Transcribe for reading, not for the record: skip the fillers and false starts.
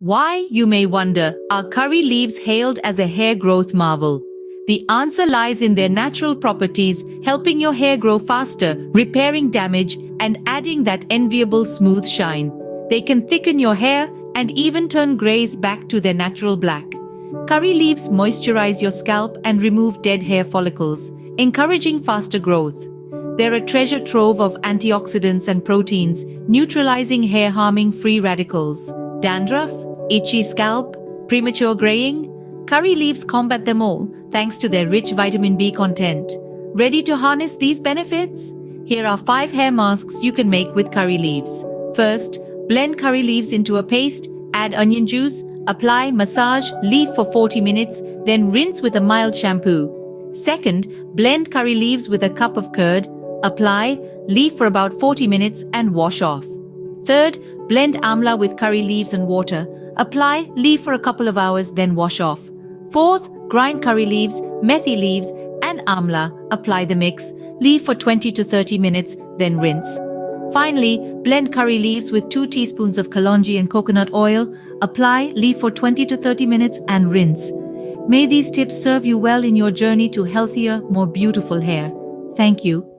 Why, you may wonder, are curry leaves hailed as a hair growth marvel? The answer lies in their natural properties, helping your hair grow faster, repairing damage, and adding that enviable smooth shine. They can thicken your hair and even turn grays back to their natural black. Curry leaves moisturize your scalp and remove dead hair follicles, encouraging faster growth. They're a treasure trove of antioxidants and proteins, neutralizing hair-harming free radicals. Dandruff, itchy scalp, premature graying? Curry leaves combat them all thanks to their rich vitamin B content. Ready to harness these benefits? Here are 5 hair masks you can make with curry leaves. First, blend curry leaves into a paste, add onion juice, apply, massage, leave for 40 minutes, then rinse with a mild shampoo. Second, blend curry leaves with a cup of curd, apply, leave for about 40 minutes and wash off. Third, blend amla with curry leaves and water, apply, leave for a couple of hours, then wash off. Fourth, grind curry leaves, methi leaves, and amla, apply the mix, leave for 20 to 30 minutes, then rinse. Finally, blend curry leaves with 2 teaspoons of kalonji and coconut oil, apply, leave for 20 to 30 minutes, and rinse. May these tips serve you well in your journey to healthier, more beautiful hair. Thank you.